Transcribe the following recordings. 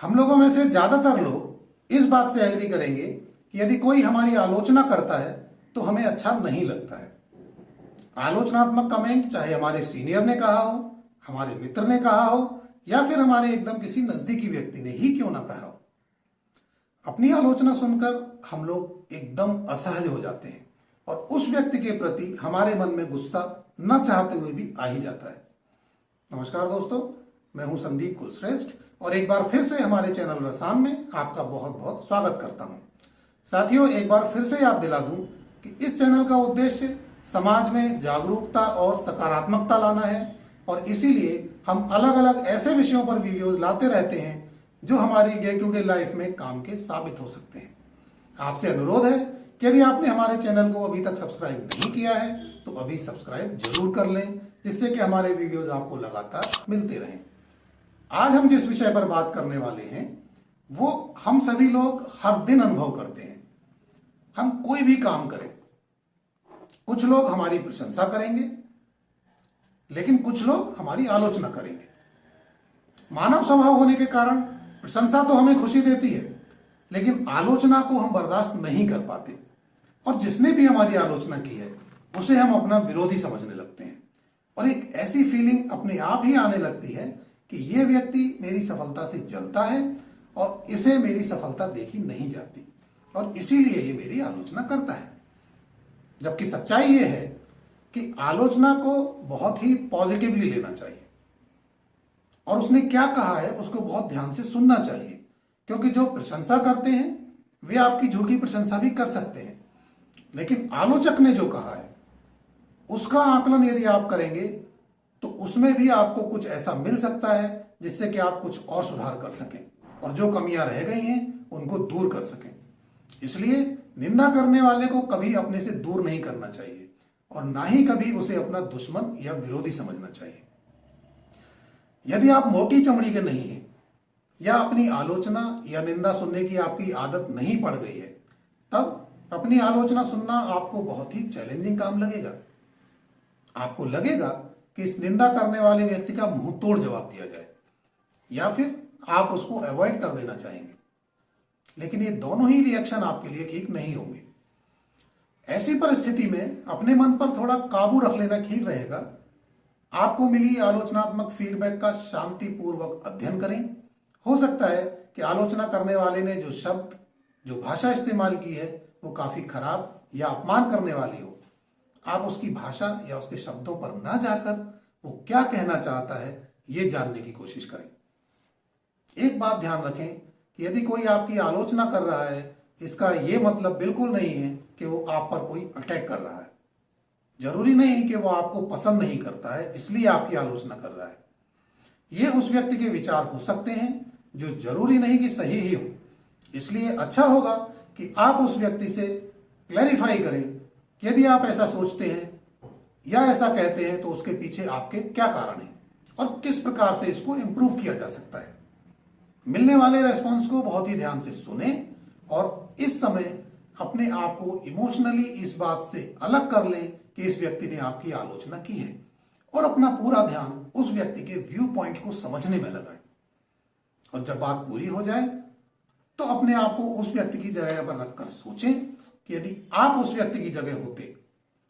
हम लोगों में से ज्यादातर लोग इस बात से एग्री करेंगे कि यदि कोई हमारी आलोचना करता है तो हमें अच्छा नहीं लगता है। आलोचनात्मक कमेंट चाहे हमारे सीनियर ने कहा हो, हमारे मित्र ने कहा हो या फिर हमारे एकदम किसी नजदीकी व्यक्ति ने ही क्यों ना कहा हो, अपनी आलोचना सुनकर हम लोग एकदम असहज हो जाते हैं और उस व्यक्ति के प्रति हमारे मन में गुस्सा न चाहते हुए भी आ ही जाता है। नमस्कार दोस्तों, मैं हूं संदीप कुलश्रेष्ठ और एक बार फिर से हमारे चैनल रसाम में आपका बहुत बहुत स्वागत करता हूं। साथियों, एक बार फिर से याद दिला दूं कि इस चैनल का उद्देश्य समाज में जागरूकता और सकारात्मकता लाना है और इसीलिए हम अलग अलग ऐसे विषयों पर वीडियोज लाते रहते हैं जो हमारी डे टू डे लाइफ में काम के साबित हो सकते हैं। आपसे अनुरोध है कि यदि आपने हमारे चैनल को अभी तक सब्सक्राइब नहीं किया है तो अभी सब्सक्राइब जरूर कर लें, जिससे कि हमारे वीडियोज आपको लगातार मिलते रहें। आज हम जिस विषय पर बात करने वाले हैं वो हम सभी लोग हर दिन अनुभव करते हैं। हम कोई भी काम करें, कुछ लोग हमारी प्रशंसा करेंगे लेकिन कुछ लोग हमारी आलोचना करेंगे। मानव स्वभाव होने के कारण प्रशंसा तो हमें खुशी देती है लेकिन आलोचना को हम बर्दाश्त नहीं कर पाते और जिसने भी हमारी आलोचना की है उसे हम अपना विरोधी समझने लगते हैं और एक ऐसी फीलिंग अपने आप ही आने लगती है कि ये व्यक्ति मेरी सफलता से जलता है और इसे मेरी सफलता देखी नहीं जाती और इसीलिए ये मेरी आलोचना करता है। जबकि सच्चाई ये है कि आलोचना को बहुत ही पॉजिटिवली लेना चाहिए और उसने क्या कहा है उसको बहुत ध्यान से सुनना चाहिए, क्योंकि जो प्रशंसा करते हैं वे आपकी झूठी प्रशंसा भी कर सकते हैं, लेकिन आलोचक ने जो कहा है उसका आकलन यदि आप करेंगे तो उसमें भी आपको कुछ ऐसा मिल सकता है जिससे कि आप कुछ और सुधार कर सकें और जो कमियां रह गई हैं उनको दूर कर सकें। इसलिए निंदा करने वाले को कभी अपने से दूर नहीं करना चाहिए और ना ही कभी उसे अपना दुश्मन या विरोधी समझना चाहिए। यदि आप मोटी चमड़ी के नहीं हैं या अपनी आलोचना या निंदा सुनने की आपकी आदत नहीं पड़ गई है, तब अपनी आलोचना सुनना आपको बहुत ही चैलेंजिंग काम लगेगा। आपको लगेगा कि इस निंदा करने वाले व्यक्ति का मुंह तोड़ जवाब दिया जाए या फिर आप उसको अवॉइड कर देना चाहेंगे, लेकिन ये दोनों ही रिएक्शन आपके लिए ठीक नहीं होंगे। ऐसी परिस्थिति में अपने मन पर थोड़ा काबू रख लेना ठीक रहेगा। आपको मिली आलोचनात्मक फीडबैक का शांतिपूर्वक अध्ययन करें। हो सकता है कि आलोचना करने वाले ने जो शब्द, जो भाषा इस्तेमाल की है वो काफी खराब या अपमान करने वाली हो। आप उसकी भाषा या उसके शब्दों पर ना जाकर वो क्या कहना चाहता है ये जानने की कोशिश करें। एक बात ध्यान रखें कि यदि कोई आपकी आलोचना कर रहा है, इसका ये मतलब बिल्कुल नहीं है कि वो आप पर कोई अटैक कर रहा है। जरूरी नहीं कि वो आपको पसंद नहीं करता है इसलिए आपकी आलोचना कर रहा है। ये उस व्यक्ति के विचार हो सकते हैं जो जरूरी नहीं कि सही ही हो। इसलिए अच्छा होगा कि आप उस व्यक्ति से क्लैरिफाई करें कि यदि आप ऐसा सोचते हैं या ऐसा कहते हैं तो उसके पीछे आपके क्या कारण हैं और किस प्रकार से इसको इंप्रूव किया जा सकता है। मिलने वाले रेस्पॉन्स को बहुत ही ध्यान से सुने और इस समय अपने आप को इमोशनली इस बात से अलग कर लें कि इस व्यक्ति ने आपकी आलोचना की है और अपना पूरा ध्यान उस व्यक्ति के व्यू पॉइंट को समझने में लगाएं। और जब बात पूरी हो जाए तो अपने आप को उस व्यक्ति की जगह पर रखकर सोचें कि यदि आप उस व्यक्ति की जगह होते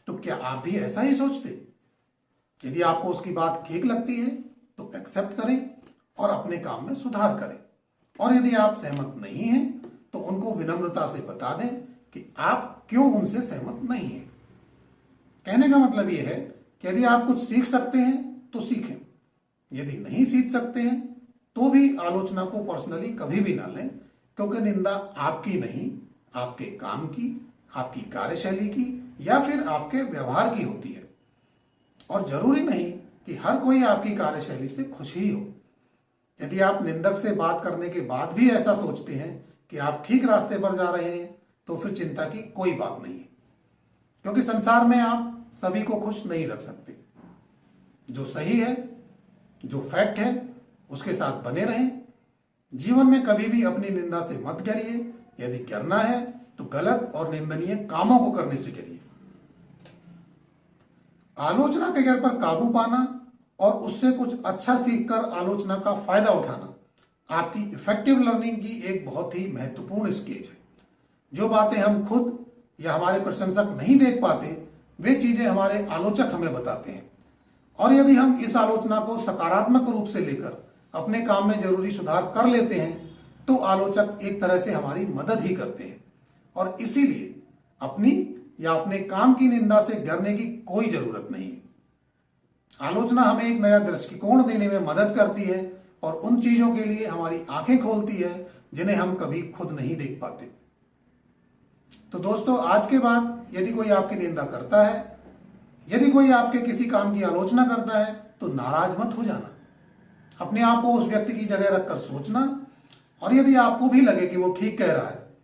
तो क्या आप भी ऐसा ही सोचते। यदि आपको उसकी बात ठीक लगती है तो एक्सेप्ट करें और अपने काम में सुधार करें, और यदि आप सहमत नहीं हैं तो उनको विनम्रता से बता दें कि आप क्यों उनसे सहमत नहीं हैं। कहने का मतलब यह है कि यदि आप कुछ सीख सकते हैं तो सीखें, यदि नहीं सीख सकते हैं तो भी आलोचना को पर्सनली कभी भी ना लें, क्योंकि निंदा आपकी नहीं, आपके काम की, आपकी कार्यशैली की या फिर आपके व्यवहार की होती है और जरूरी नहीं कि हर कोई आपकी कार्यशैली से खुश ही हो। यदि आप निंदक से बात करने के बाद भी ऐसा सोचते हैं कि आप ठीक रास्ते पर जा रहे हैं तो फिर चिंता की कोई बात नहीं है, क्योंकि संसार में आप सभी को खुश नहीं रख सकते। जो सही है, जो फैक्ट है उसके साथ बने रहें। जीवन में कभी भी अपनी निंदा से मत करिए। यदि करना है तो गलत और निंदनीय कामों को करने से करिए। आलोचना के घर पर काबू पाना और उससे कुछ अच्छा सीखकर आलोचना का फायदा उठाना आपकी इफेक्टिव लर्निंग की एक बहुत ही महत्वपूर्ण स्टेज है। जो बातें हम खुद या हमारे प्रशंसक नहीं देख पाते, वे चीजें हमारे आलोचक हमें बताते हैं। और यदि हम इस आलोचना को सकारात्मक रूप से लेकर अपने काम में जरूरी सुधार कर लेते हैं, तो आलोचक एक तरह से हमारी मदद ही करते हैं। और इसीलिए अपनी या अपने काम की निंदा से डरने की कोई जरूरत नहीं है। आलोचना हमें एक नया दृष्टिकोण देने में मदद करती है और उन चीजों के लिए हमारी आंखें खोलती है जिन्हें हम कभी खुद नहीं देख पाते। तो दोस्तों, आज के बाद यदि कोई आपकी निंदा करता है, यदि कोई आपके किसी काम की आलोचना करता है, तो नाराज मत हो जाना। अपने आप को उस व्यक्ति की जगह रखकर सोचना, और यदि आपको भी लगे कि वो ठीक कह रहा है,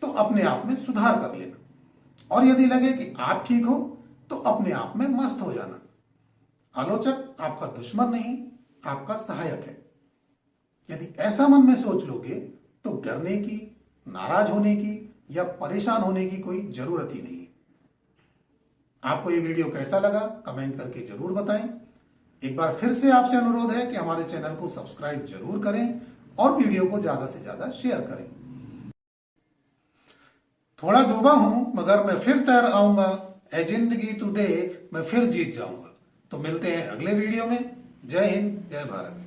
तो अपने आप में सुधार कर लेना। और यदि लगे कि आप ठीक हो, तो अपने आप में मस्त हो जाना। आलोचक आपका दुश्मन नहीं, आपका सहायक है। यदि ऐसा मन में सोच लोगे, तो डरने की, नाराज होने की या परेशान होने की कोई जरूरत ही नहीं है। आपको ये वीडियो कैसा लगा, कमेंट करके जरूर बताएं। एक बार फिर से आपसे अनुरोध है कि हमारे चैनल को सब्सक्राइब जरूर करें और वीडियो को ज्यादा से ज्यादा शेयर करें। थोड़ा डूबा हूं मगर मैं फिर तैर आऊंगा, ऐ जिंदगी तू देख मैं फिर जीत जाऊंगा। तो मिलते हैं अगले वीडियो में। जय हिंद, जय भारत।